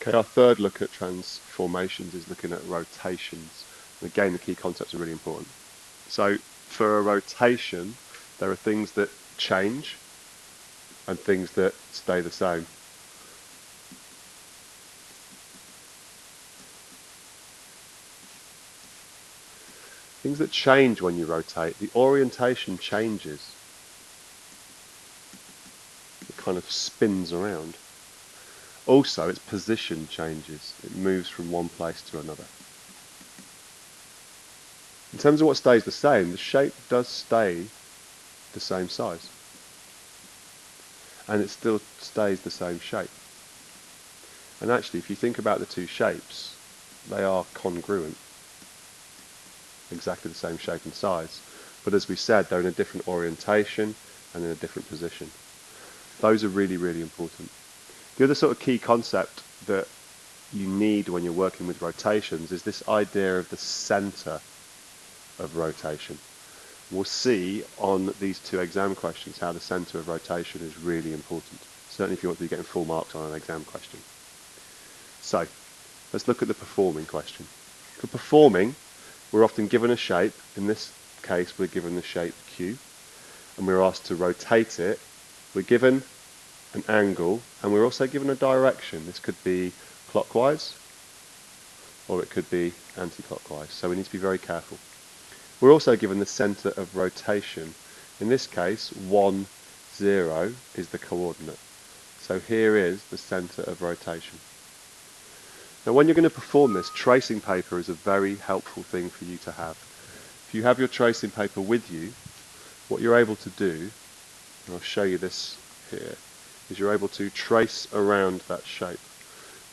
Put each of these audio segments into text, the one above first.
Okay, our third look at transformations is looking at rotations. And again, the key concepts are really important. So for a rotation, there are things that change and things that stay the same. Things that change when you rotate, the orientation changes. It kind of spins around. Also, its position changes. It moves from one place to another. In terms of what stays the same, the shape does stay the same size. And it still stays the same shape. And actually, if you think about the two shapes, they are congruent. Exactly the same shape and size. But as we said, they're in a different orientation and in a different position. Those are really, really important. The other sort of key concept that you need when you're working with rotations is this idea of the center of rotation. We'll see on these two exam questions how the center of rotation is really important, certainly if you want to be getting full marks on an exam question. So let's look at the performing question. For performing, we're often given a shape. In this case, we're given the shape Q, and we're asked to rotate it. We're given an angle, and we're also given a direction. This could be clockwise, or it could be anti-clockwise, so we need to be very careful. We're also given the center of rotation. In this case, 1, 0 is the coordinate. So here is the center of rotation. Now when you're going to perform this, tracing paper is a very helpful thing for you to have. If you have your tracing paper with you, what you're able to do, and I'll show you this here, is you're able to trace around that shape.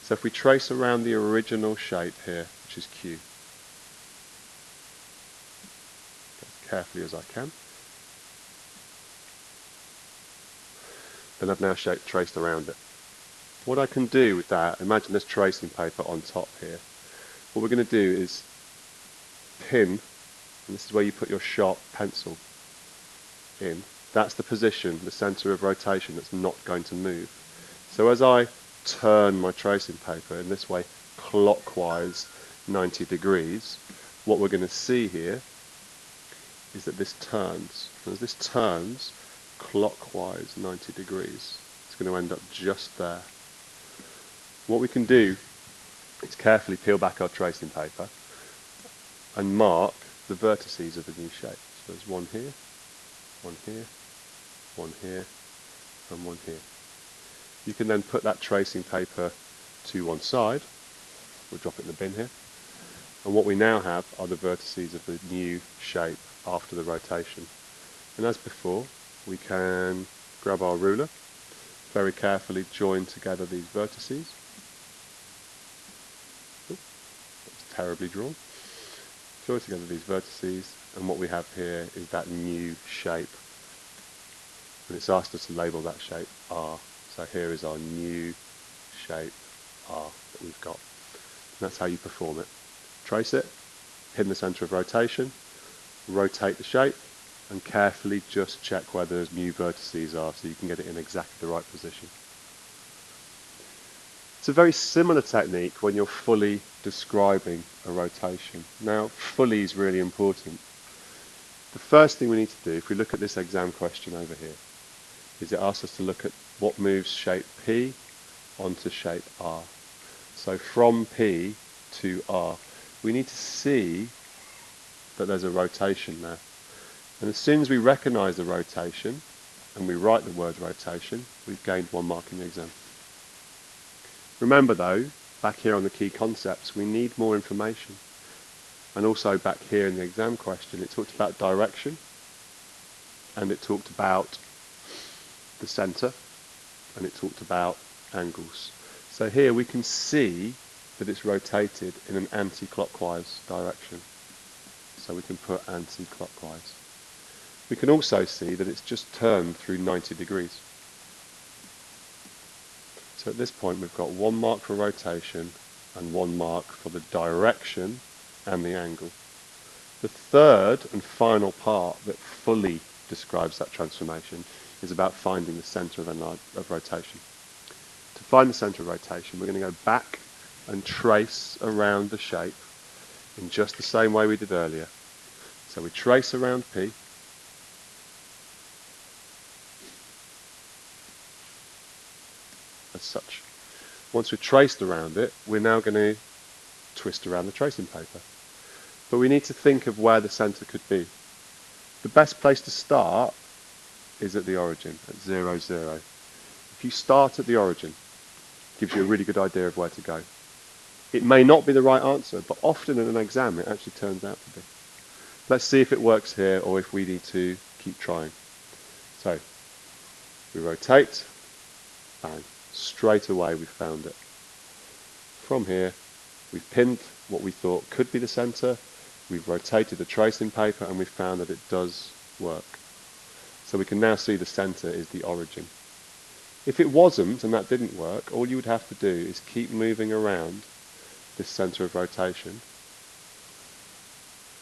So if we trace around the original shape here, which is Q, as carefully as I can, then I've now traced around it. What I can do with that, imagine this tracing paper on top here. What we're going to do is pin, and this is where you put your sharp pencil in. That's the position, the center of rotation that's not going to move. So as I turn my tracing paper in this way, clockwise 90 degrees, what we're going to see here is that this turns. And as this turns clockwise 90 degrees, it's going to end up just there. What we can do is carefully peel back our tracing paper and mark the vertices of the new shape. So there's one here, one here, one here, and one here. You can then put that tracing paper to one side. We'll drop it in the bin here. And what we now have are the vertices of the new shape after the rotation. And as before, we can grab our ruler, very carefully join together these vertices. That's terribly drawn. Join together these vertices, and what we have here is that new shape. And it's asked us to label that shape R. So here is our new shape R that we've got. And that's how you perform it. Trace it, pin the center of rotation, rotate the shape, and carefully just check where those new vertices are so you can get it in exactly the right position. It's a very similar technique when you're fully describing a rotation. Now, fully is really important. The first thing we need to do, if we look at this exam question over here, is it asks us to look at what moves shape P onto shape R. So from P to R, we need to see that there's a rotation there. And as soon as we recognize the rotation and we write the word rotation, we've gained 1 mark in the exam. Remember though, back here on the key concepts, we need more information. And also back here in the exam question, it talked about direction, and it talked about the center, and it talked about angles. So here we can see that it's rotated in an anti-clockwise direction. So we can put anti-clockwise. We can also see that it's just turned through 90 degrees. So at this point we've got 1 mark for rotation and 1 mark for the direction and the angle. The third and final part that fully describes that transformation is about finding the center of rotation. To find the center of rotation, we're going to go back and trace around the shape in just the same way we did earlier. So we trace around P, as such. Once we've traced around it, we're now going to twist around the tracing paper. But we need to think of where the center could be. The best place to start is at the origin, at 0, 0. If you start at the origin, it gives you a really good idea of where to go. It may not be the right answer, but often in an exam it actually turns out to be. Let's see if it works here or if we need to keep trying. So, we rotate, bang, straight away we've found it. From here, we've pinned what we thought could be the center, we've rotated the tracing paper and we've found that it does work. So we can now see the center is the origin. If it wasn't and that didn't work, all you would have to do is keep moving around this center of rotation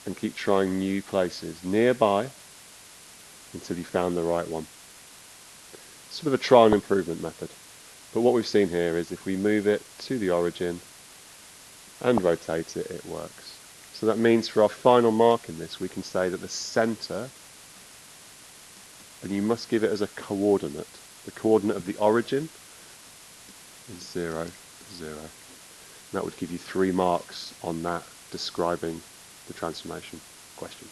and keep trying new places nearby until you found the right one. Sort of a trial and improvement method. But what we've seen here is if we move it to the origin and rotate it, it works. So that means for our final mark in this, we can say that the center, and you must give it as a coordinate. The coordinate of the origin is 0, 0. And that would give you 3 marks on that describing the transformation question.